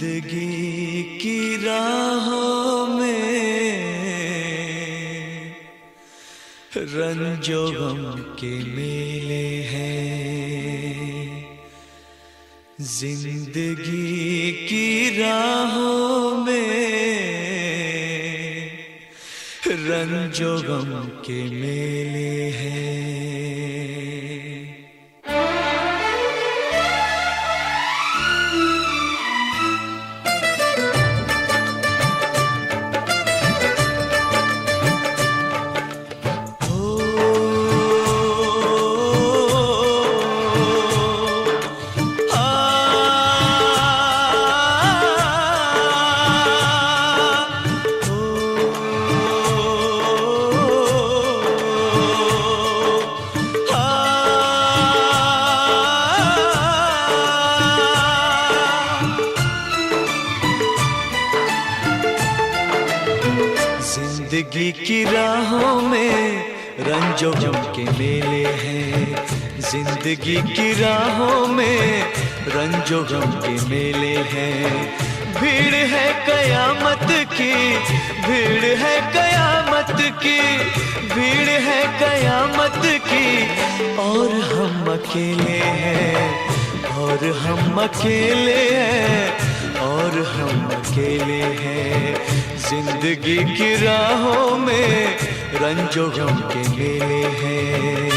जिंदगी की राहों में रंजो गम के मेले हैं। जिंदगी की राहों में रंजो गम के मेले हैं। जिंदगी की राहों में रंजो गम के मेले हैं। जिंदगी की राहों में रंजो गम के मेले हैं। भीड़ है कयामत की, भीड़ है कयामत की, भीड़ है कयामत की, और हम अकेले हैं, और हम अकेले हैं, और हम अकेले हैं। जिंदगी की राहों में रंजो गम के मेले हैं।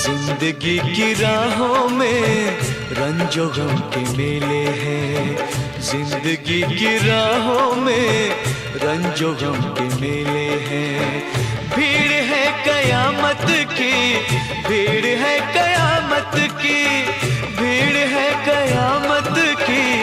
जिंदगी की राहों में रंजो गम के मेले हैं। जिंदगी की राहों में रंजो गम के मेले हैं। भीड़ है कयामत की, भीड़ है कयामत की, भीड़ है कयामत की,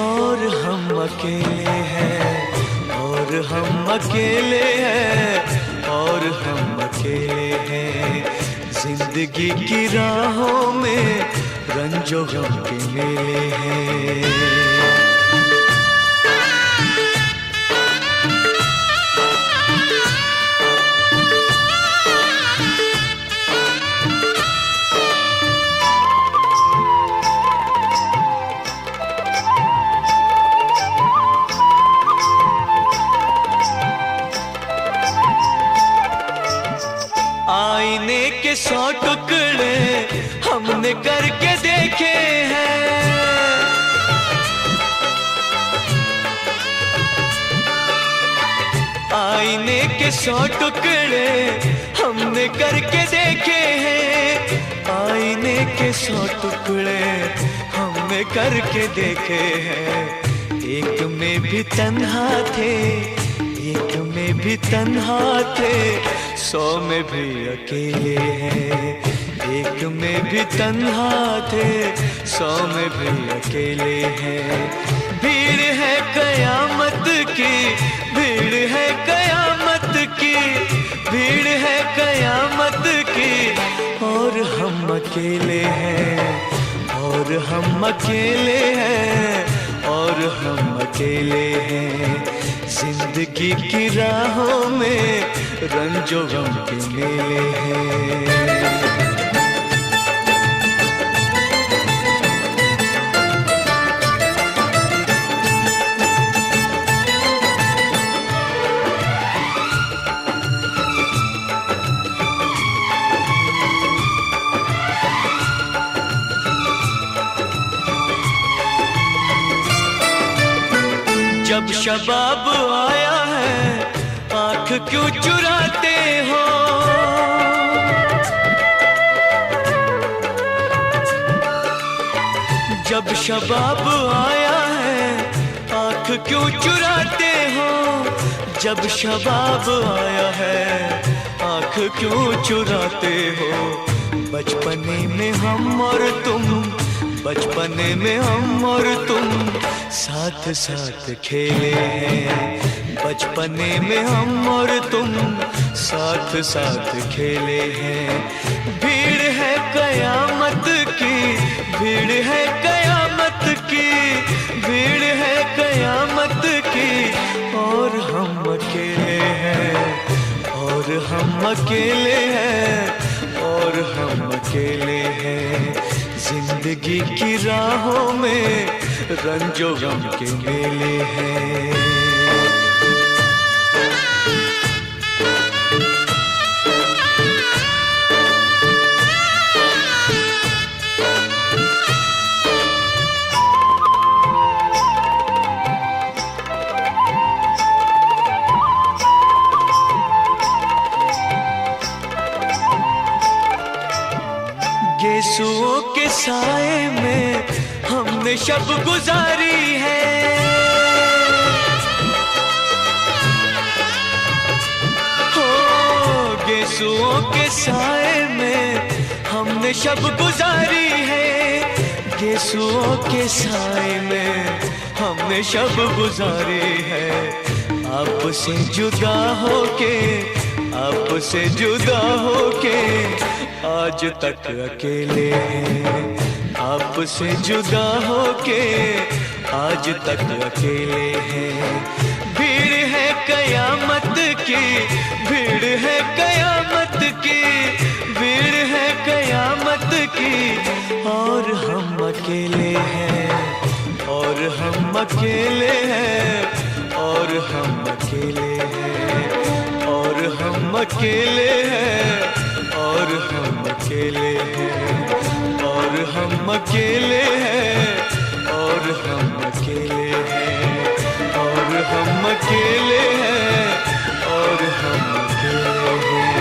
और हम अकेले हैं, और हम अकेले हैं, और हम अकेले हैं। जिंदगी की राहों में रंजो गम के मेले हैं। आईने के 100 टुकड़े हमने करके देखे हैं। आईने के 100 टुकड़े हमने करके देखे हैं। आईने के 100 टुकड़े हमने करके देखे हैं। एक में भी तन्हा थे, एक में भी तन्हा थे, 100 में भी अकेले हैं। एक में भी तन्हा थे, 100 में भी अकेले हैं। भीड़ है कयामत की, भीड़ है कयामत की, भीड़ है कयामत की, और हम अकेले हैं, और हम अकेले हैं, और हम अकेले हैं। जिंदगी की राहों में रंजो गम के मेले हैं। जब शबाब आया है आँख क्यों चुराते हो। जब शबाब आया है आँख क्यों चुराते हो। जब शबाब आया है आँख क्यों चुराते हो। बचपने में हम और तुम, बचपने में हम और तुम साथ साथ खेले हैं। बचपने में हम और तुम साथ साथ खेले हैं। भीड़ है कयामत की, भीड़ है कयामत की, भीड़ है कयामत की, और हम अकेले हैं, और हम अकेले हैं, और हम अकेले हैं। जिंदगी की राहों में रंजो गम के मेले हैं। गेसुओं के साए में हमने शब गुजारी है, हो गेसुओं के साए में हमने शब गुजारी है। गेसुओं के साए में हमने शब गुजारी है। आपसे जुदा होके, आपसे जुदा होके आज तक अकेले हैं। आपसे जुदा होके आज तक अकेले हैं। भीड़ है कयामत की, भीड़ है कयामत की, भीड़ है कयामत की, और हम अकेले हैं, और हम अकेले हैं, और हम अकेले हैं, और हम अकेले हैं, और हम अकेले हैं, और हम अकेले हैं, और हम अकेले हैं, और हम अकेले हैं, और हम अकेले हैं।